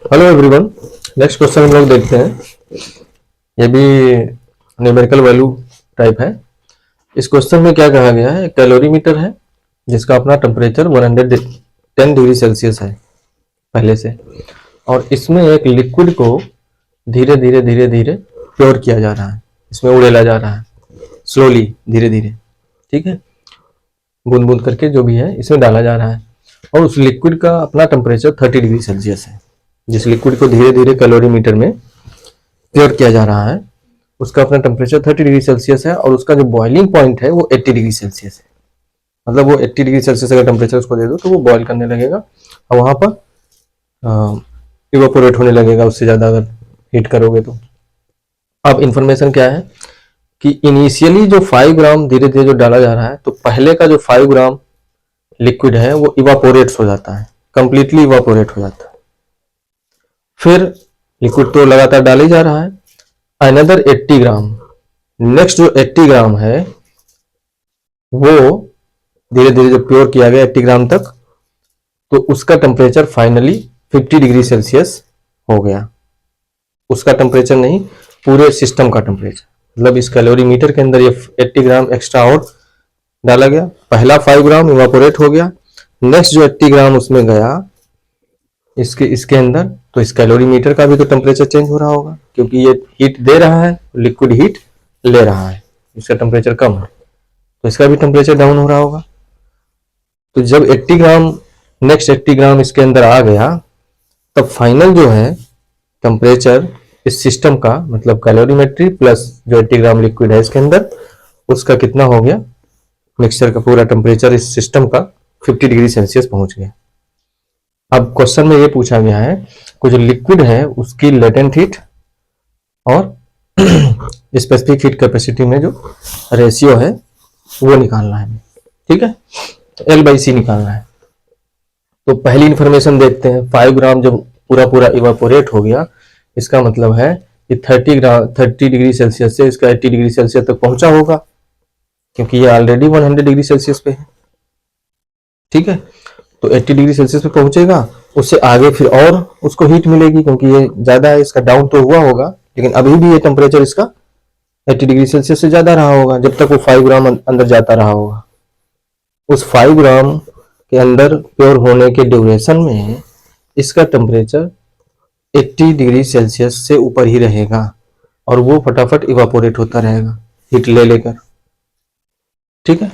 Hello everyone. Next question हम लोग देखते हैं। ये भी न्यूमेरिकल वैल्यू टाइप है। इस क्वेश्चन में क्या कहा गया है, कैलोरीमीटर है जिसका अपना टेम्परेचर 110 डिग्री सेल्सियस है पहले से, और इसमें एक लिक्विड को धीरे धीरे धीरे धीरे प्योर किया जा रहा है, इसमें उड़ेला जा रहा है स्लोली, धीरे धीरे। ठीक है, बूंद बूंद करके जो भी है इसमें डाला जा रहा है, और उस लिक्विड का अपना टेम्परेचर 30 डिग्री सेल्सियस है। जिस लिक्विड को धीरे धीरे कैलोरीमीटर में प्योर किया जा रहा है उसका अपना टेम्परेचर 30 डिग्री सेल्सियस है, और उसका जो बॉइलिंग पॉइंट है वो 80 डिग्री सेल्सियस है। मतलब वो 80 डिग्री सेल्सियस अगर टेम्परेचर उसको दे दो तो वो बॉयल करने लगेगा, और वहां पर इवापोरेट होने लगेगा उससे ज़्यादा अगर हीट करोगे तो। अब इंफॉर्मेशन क्या है कि इनिशियली जो 5 ग्राम धीरे धीरे जो डाला जा रहा है, तो पहले का जो 5 ग्राम लिक्विड है वो इवापोरेट्स हो जाता है, कंप्लीटली इवापोरेट हो जाता है। फिर लिक्विड तो लगातार डाला ही जा रहा है, अनदर 80 ग्राम, नेक्स्ट जो 80 ग्राम है वो धीरे धीरे जो प्योर किया गया 80 ग्राम तक, तो उसका टेम्परेचर फाइनली 50 डिग्री सेल्सियस हो गया। उसका टेम्परेचर नहीं, पूरे सिस्टम का टेम्परेचर। मतलब इस कैलोरीमीटर के अंदर ये 80 ग्राम एक्स्ट्रा और डाला गया। पहला 5 ग्राम इवापोरेट हो गया, नेक्स्ट जो 80 ग्राम उसमें गया इसके अंदर, तो इस कैलोरीमीटर का भी तो टेम्परेचर चेंज हो रहा होगा, क्योंकि ये हीट दे रहा है, लिक्विड हीट ले रहा है, इसका टेम्परेचर कम है तो इसका भी टेम्परेचर डाउन हो रहा होगा। तो जब 80 ग्राम नेक्स्ट 80 ग्राम इसके अंदर आ गया, तब फाइनल जो है टेम्परेचर इस सिस्टम का, मतलब कैलोरीमेट्री प्लस जो 80 ग्राम लिक्विड है इसके अंदर, उसका कितना हो गया, मिक्सचर का पूरा टेम्परेचर इस सिस्टम का 50 डिग्री सेल्सियस पहुंच गया। अब क्वेश्चन में ये पूछा गया है कुछ लिक्विड है उसकी लेटेंट हीट और स्पेसिफिक हीट कैपेसिटी में जो रेशियो है वो निकालना है। ठीक है, तो L/C निकालना है। तो पहली इंफॉर्मेशन देखते हैं। 5 ग्राम जब पूरा पूरा इवापोरेट हो गया, इसका मतलब है कि 30 डिग्री सेल्सियस से इसका 80 डिग्री सेल्सियस तक पहुंचा होगा, क्योंकि ये ऑलरेडी 100 डिग्री सेल्सियस पे है। ठीक है, तो 80 डिग्री सेल्सियस पे पहुंचेगा, उससे आगे फिर और उसको हीट मिलेगी, क्योंकि ये ज्यादा है, इसका डाउन तो हुआ होगा लेकिन अभी भी ये टेम्परेचर इसका 80 डिग्री सेल्सियस से ज्यादा रहा होगा जब तक वो 5 ग्राम अंदर जाता रहा होगा। उस 5 ग्राम के अंदर प्योर होने के ड्यूरेशन में इसका टेम्परेचर 80 डिग्री सेल्सियस से ऊपर ही रहेगा, और वो फटाफट इवापोरेट होता रहेगा हीट ले लेकर। ठीक है,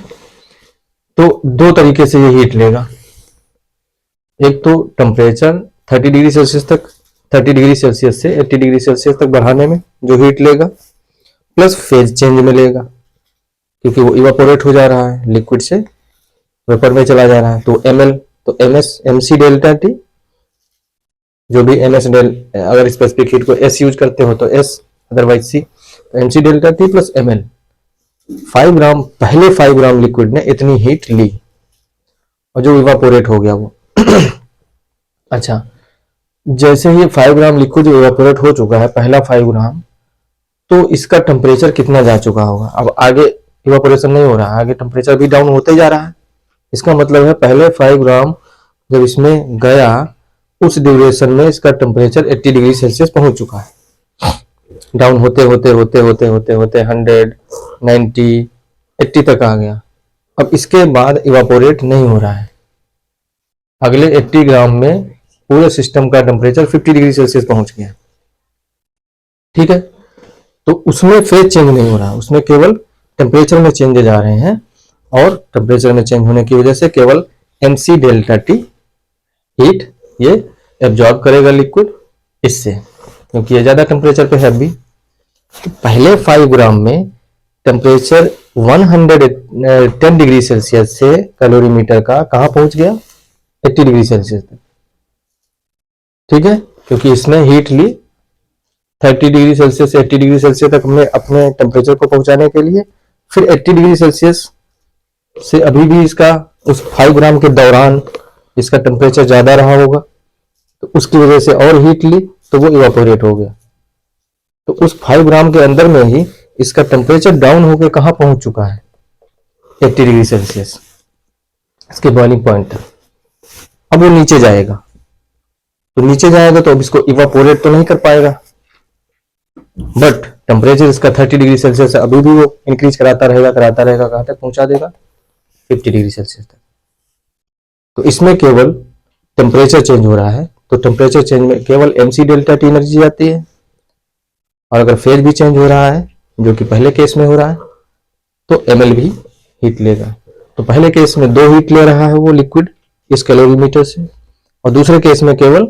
तो दो तरीके से ये हीट लेगा। एक तो टेम्परेचर 30 डिग्री सेल्सियस तक, 30 डिग्री सेल्सियस से 80 डिग्री सेल्सियस तक बढ़ाने में जो हीट लेगा, प्लस फेज चेंज में लेगा, क्योंकि वो इवापोरेट हो जा रहा है, लिक्विड से वेपर में चला जा रहा है। तो ml, तो mc डेल्टा टी, जो भी ms डेल, अगर स्पेसिफिक हीट को s यूज करते हो तो s, अदरवाइज c, तो mc delta T plus ml। 5 ग्राम, पहले 5 ग्राम लिक्विड ने इतनी हीट ली और जो इवापोरेट हो गया वो अच्छा, जैसे ही 5 ग्राम लिक्विड इवापोरेट हो चुका है, पहला 5 ग्राम, तो इसका टेम्परेचर कितना जा चुका होगा। अब आगे इवापोरेशन नहीं हो रहा है, आगे टेम्परेचर भी डाउन होते जा रहा है। इसका मतलब है पहले 5 ग्राम जब इसमें गया, उस ड्यूरेशन में इसका टेम्परेचर 80 डिग्री सेल्सियस पहुंच चुका है। डाउन होते होते होते होते होते होते 100, 90, 80 तक आ गया। अब इसके बाद इवापोरेट नहीं हो रहा है, अगले 80 ग्राम में पूरे सिस्टम का टेम्परेचर 50 डिग्री सेल्सियस पहुंच गया। ठीक है, तो उसमें फेज चेंज नहीं हो रहा, उसमें केवल टेम्परेचर में चेंजेज आ रहे हैं, और टेम्परेचर में चेंज होने की वजह से केवल mc डेल्टा टी हीट ये एब्जॉर्ब करेगा लिक्विड इससे, क्योंकि ये ज्यादा टेम्परेचर पे है अभी। तो पहले 5 ग्राम में टेम्परेचर 110 डिग्री सेल्सियस से कैलोरीमीटर का कहां पहुंच गया, 80 डिग्री सेल्सियस तक। ठीक है, क्योंकि इसने हीट ली 30 डिग्री सेल्सियस से 80 डिग्री सेल्सियस तक हमने अपने टेम्परेचर को पहुंचाने के लिए, फिर 80 डिग्री सेल्सियस से अभी भी इसका उस 5 ग्राम के दौरान इसका टेम्परेचर ज्यादा रहा होगा, तो उसकी वजह से और हीट ली तो वो इवापोरेट हो गया। तो उस 5 ग्राम के अंदर में ही इसका टेम्परेचर डाउन होकर कहां पहुंच चुका है, 80 डिग्री सेल्सियस, इसके बॉइलिंग पॉइंट तक। अब वो नीचे जाएगा, तो नीचे जाएगा तो अब इसको इवापोरेट तो नहीं कर पाएगा, बट टेम्परेचर इसका 30 डिग्री सेल्सियस अभी भी वो इंक्रीज कराता रहेगा कहाँ तक पहुंचा देगा, 50 डिग्री सेल्सियस तक। तो इसमें केवल टेम्परेचर चेंज हो रहा है, तो टेम्परेचर चेंज में केवल mc डेल्टा टी एनर्जी जाती है, और अगर फेज भी चेंज हो रहा है जो कि पहले केस में हो रहा है तो ml भी हीट लेगा। तो पहले केस में 2 हीट ले रहा है वो लिक्विड इस कैलोरीमीटर से, और दूसरे केस में केवल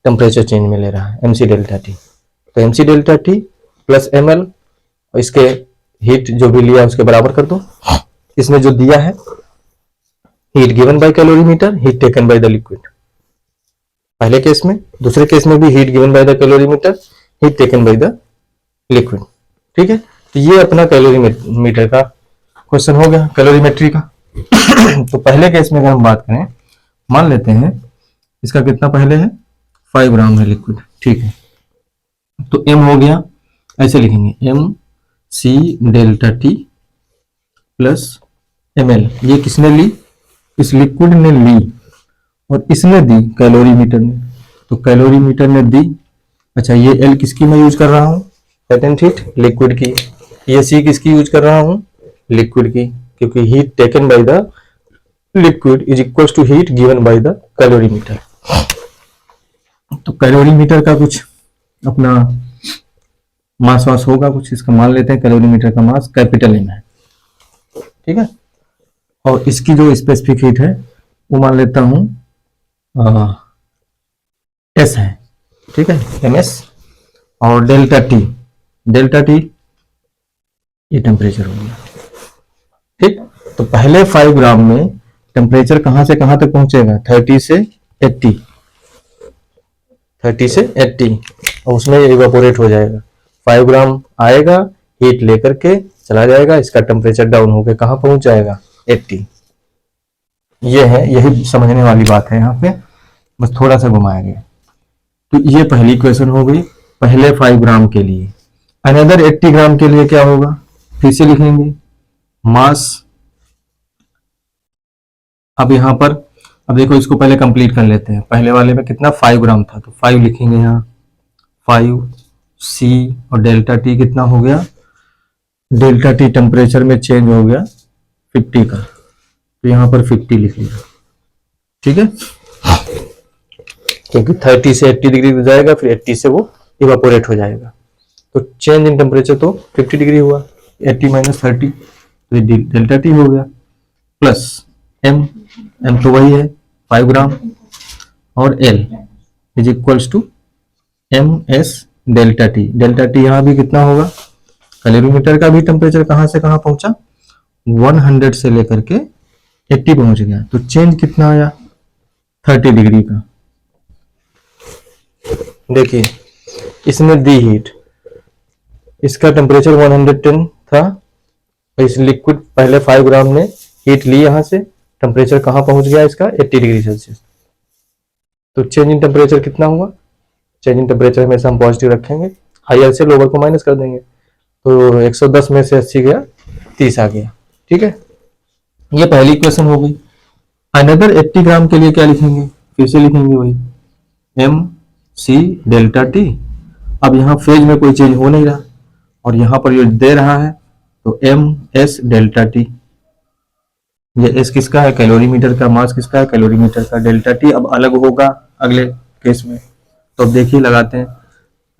टेम्परेचर चेंज में ले रहा है mc डेल्टा टी। तो mc delta T plus ml, और इसके हीट जो भी लिया उसके बराबर कर दो। इसमें जो दिया है heat given bye calorimeter, heat taken by the liquid पहले केस में, दूसरे केस में भी heat given by the calorimeter, heat taken by the liquid. ठीक है, तो ये अपना कैलोरीमीटर का क्वेश्चन हो गया, कैलोरीमेट्री का। तो पहले केस में अगर हम बात करें, मान लेते हैं इसका कितना पहले है 5 ग्राम है लिक्विड, ठीक है, तो m हो गया, ऐसे लिखेंगे mc delta T plus ml। ये किसने ली, इस लिक्विड ने ली, और इसने दी कैलोरीमीटर ने, तो कैलोरीमीटर ने दी। अच्छा, ये L किसकी मैं यूज कर रहा हूँ, लेटेंट हीट लिक्विड की, ये C किसकी यूज कर रहा हूँ, लिक्विड की, क्योंकि heat taken by the liquid is equal to heat given by the calorimeter. तो कैलोरीमीटर का कुछ अपना मास वास होगा कुछ, इसका मान लेते हैं कैलोरीमीटर का मास कैपिटल M है, ठीक है, और इसकी जो स्पेसिफिक हीट है वो मान लेता हूं S है, ठीक है, ms, और डेल्टा टी ये टेम्परेचर हो गया। ठीक, तो पहले 5 ग्राम में टेम्परेचर कहां से कहां तक पहुंचेगा, 30 से 80, और उसमें इवेपोरेट हो जाएगा। 5 ग्राम आएगा, हीट लेकर के चला जाएगा, इसका टेम्परेचर डाउन होकर कहां पहुंच जाएगा, 80। ये है, यही समझने वाली बात है यहाँ पे, बस थोड़ा सा घुमाया गया। तो ये पहली क्वेश्चन हो गई पहले 5 ग्राम के लिए। अनदर 80 ग्राम के लिए क्या होगा, फिर से लिखेंगे मास। अब यहाँ पर अब देखो, इसको पहले कंप्लीट कर लेते हैं। पहले वाले में कितना 5 ग्राम था, तो 5 लिखेंगे यहाँ, 5c, और डेल्टा टी कितना हो गया, डेल्टा टी टेम्परेचर में चेंज हो गया 50 का, तो यहाँ पर 50 लिखिएगा, ठीक है, क्योंकि 30 से 80 डिग्री जाएगा, फिर 80 से वो इवापोरेट हो जाएगा। तो चेंज इन टेम्परेचर तो 50 डिग्री हुआ, 80 माइनस 30, तो डेल्टा टी हो गया, प्लस m तो वही है 5 ग्राम, और L is equals to ms delta T यहाँ भी कितना होगा, कैलोरीमीटर का भी टेम्परेचर कहां से कहां पहुंचा, 100 से लेकर के 80 पहुंच गया, तो चेंज कितना आया, 30 डिग्री का। देखिए, इसने दी हीट, इसका टेम्परेचर 110 था, इस लिक्विड पहले 5 ग्राम ने हीट ली, यहां से टेम्परेचर कहां पहुंच गया इसका, 80 डिग्री सेल्सियस। तो चेंज इन टेम्परेचर कितना हुआ, चेंज इन टेम्परेचर हमेशा हम पॉजिटिव रखेंगे, हायर से लोअर को माइनस कर देंगे, तो 110 में से 80 गया, 30 आ गया, ठीक है। ये पहली क्वेश्चन हो गई। अनदर 80 ग्राम के लिए क्या लिखेंगे, फिर से लिखेंगे वही mc डेल्टा टी। अब यहाँ फेज में कोई चेंज हो नहीं रहा, और यहाँ पर ये दे रहा है, तो ms डेल्टा टी, ये s किसका है, कैलोरीमीटर का, मास किसका है, कैलोरीमीटर का, डेल्टा टी अब अलग होगा अगले केस में। तो अब देखिए लगाते हैं,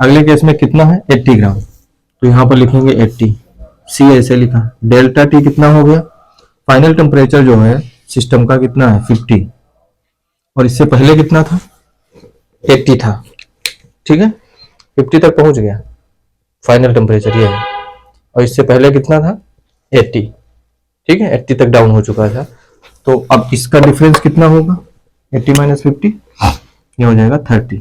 अगले केस में कितना है 80 ग्राम, तो यहाँ पर लिखेंगे 80, c ऐसे लिखा, डेल्टा टी कितना हो गया, फाइनल टेम्परेचर जो है सिस्टम का कितना है 50, और इससे पहले कितना था 80 था, ठीक है, 50 तक पहुंच गया फाइनल टेम्परेचर ये है, और इससे पहले कितना था 80, ठीक है, 80 तक डाउन हो चुका था। तो अब इसका डिफरेंस कितना होगा, 80 माइनस 50, ये हो जाएगा 30,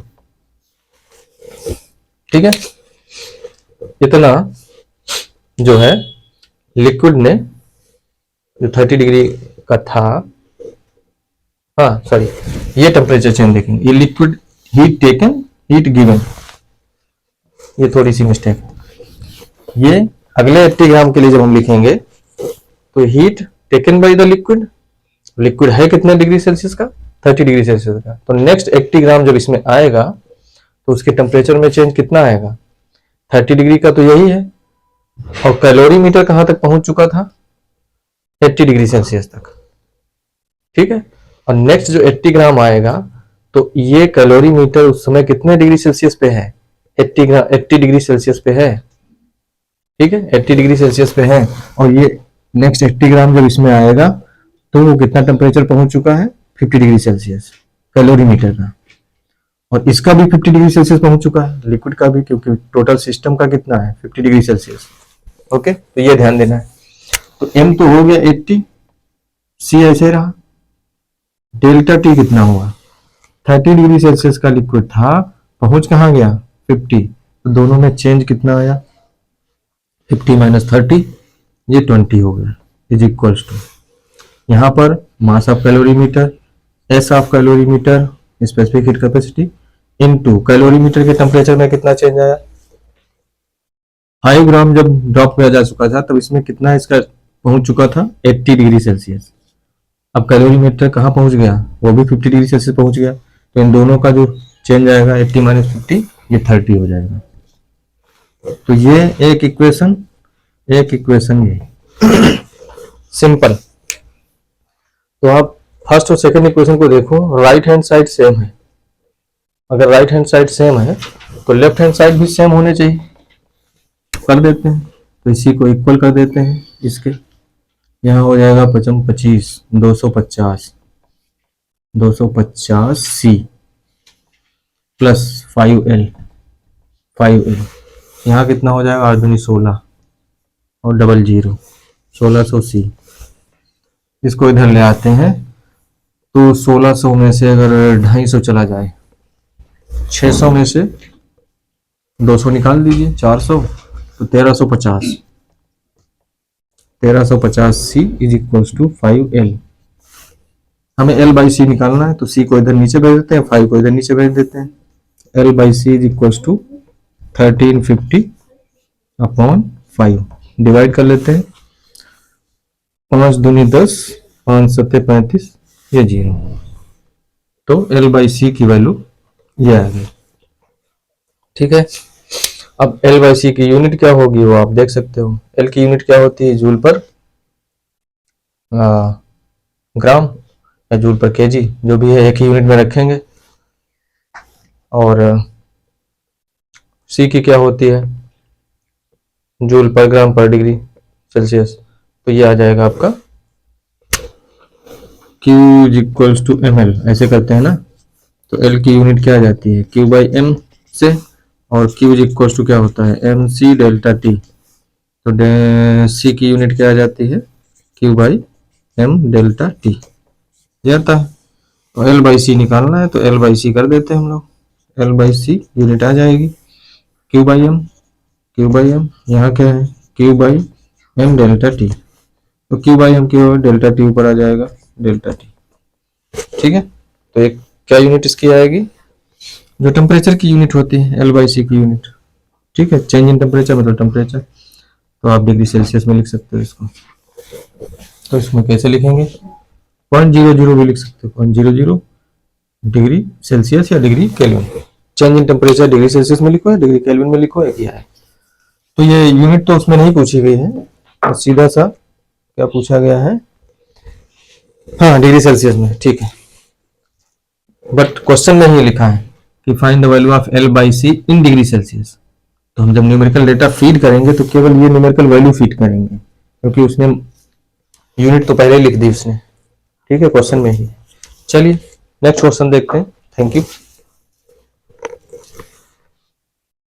ठीक है। इतना जो है लिक्विड ने जो 30 डिग्री का था, हाँ सॉरी, ये टेम्परेचर चेंज देखेंगे, ये liquid heat taken heat given, ये थोड़ी सी मिस्टेक है। ये अगले 80 ग्राम के लिए जब हम लिखेंगे तो heat taken by the liquid, liquid है कितने डिग्री सेल्सियस का 30 डिग्री सेल्सियस का। तो नेक्स्ट 80 ग्राम जब इसमें आएगा तो उसके टेम्परेचर में चेंज कितना आएगा, 30 डिग्री का तो यही है, और कैलोरीमीटर कहां तक पहुंच चुका था, 80 डिग्री सेल्सियस तक, ठीक है। और नेक्स्ट जो 80 ग्राम आएगा तो ये कैलोरीमीटर उस समय कितने डिग्री सेल्सियस पे है, 80 डिग्री सेल्सियस पे है, ठीक है, 80 डिग्री सेल्सियस पे है। और ये नेक्स्ट 80 ग्राम जब इसमें आएगा तो वो कितना टेम्परेचर पहुंच चुका है, 50 डिग्री सेल्सियस कैलोरीमीटर का। और इसका भी 50 डिग्री सेल्सियस पहुंच चुका है, लिक्विड का भी, क्योंकि टोटल सिस्टम का कितना है 50 डिग्री सेल्सियस। ओके, तो ये ध्यान देना है। तो m तो हो गया 80, c ऐसे रहा, डेल्टा t कितना हुआ, 30 डिग्री सेल्सियस का लिक्विड था, पहुंच कहां गया 50, तो दोनों में चेंज कितना आया, 50 माइनस 30, ये 20 हो गया, इज इक्वल्स टू यहाँ पर mass of calorimeter, S of calorimeter specific heat capacity into calorimeter के टेम्परेचर में कितना चेंज आया, 5 ग्राम जब ड्रॉप किया जा चुका था तब इसमें कितना इसका पहुंच चुका था 80 डिग्री सेल्सियस। अब कैलोरीमीटर कहाँ पहुंच गया, वो भी 50 डिग्री सेल्सियस पहुंच गया, तो इन दोनों का जो चेंज आएगा 80 माइनस 50, ये 30 हो जाएगा। तो ये एक इक्वेशन ये सिंपल। तो आप फर्स्ट और सेकंड इक्वेशन को देखो, राइट हैंड साइड सेम है, अगर राइट हैंड साइड सेम है तो लेफ्ट हैंड साइड भी सेम होने चाहिए, कर देते हैं। तो इसी को इक्वल कर देते हैं, इसके यहाँ हो जाएगा 25 250 सी प्लस 5L, यहाँ कितना हो जाएगा 8 दूनी 16 और 00 1600 सी। इसको इधर ले आते हैं तो 1600 में से अगर 250 चला जाए, 600 में से 200 निकाल दीजिए, 400, तो 1350 सी इज इक्वल्स टू 5L। हमें L बाई सी निकालना है, तो C को इधर नीचे भेज देते हैं, 5 को इधर नीचे भेज देते हैं। L by C is equals to 1350 upon 5, divide कर लेते हैं, 5 दूनी 10, 5 सत्ते 35, ये 0। तो L बाई सी की वैल्यू ये आ गई, ठीक है। अब L बाई सी की यूनिट क्या होगी वो आप देख सकते हो, L की यूनिट क्या होती है, जूल पर ग्राम या जूल पर केजी, जो भी है एक ही यूनिट में रखेंगे। और C की क्या होती है, जूल पर ग्राम पर डिग्री सेल्सियस, तो ये आ जाएगा आपका Q is equals to ml, ऐसे करते हैं ना। तो L की यूनिट क्या आ जाती है, Q बाई M से, और Q इज इक्वल्स टू क्या होता है MC डेल्टा T। तो C की यूनिट क्या आ जाती है, Q by M delta T, ये आता है। तो L बाई C निकालना है, तो L बाई C कर देते हैं हम लोग, L बाई C यूनिट आ जाएगी Q बाई M, यहाँ क्या है Q by M delta T, तो Q by M Q delta T ऊपर आ जाएगा डेल्टा T, ठीक है। तो एक क्या यूनिट इसकी आएगी, जो टेम्परेचर की यूनिट होती है L बाई सी की यूनिट, ठीक है, चेंज इन टेम्परेचर मतलब टेम्परेचर। तो आप डिग्री सेल्सियस में लिख सकते हो इसको, तो इसमें कैसे लिखेंगे, 0.00 भी लिख सकते हो, 0.00 डिग्री सेल्सियस या degree kelvin. Change in temperature degree Celsius में लिखो या डिग्री केल्विन में लिखो, एक ही है। तो ये यूनिट तो उसमें नहीं पूछी गई है, तो सीधा सा क्या पूछा गया है, हाँ डिग्री सेल्सियस में, ठीक है। बट क्वेश्चन में ही लिखा है कि find the value of L by C in degree Celsius. तो हम जब न्यूमेरिकल डेटा फीड करेंगे तो केवल ये न्यूमेरिकल वैल्यू फीड करेंगे, क्योंकि उसने यूनिट तो पहले लिख दी उसने, ठीक है, क्वेश्चन में ही। चलिए नेक्स्ट क्वेश्चन देखते हैं, थैंक यू।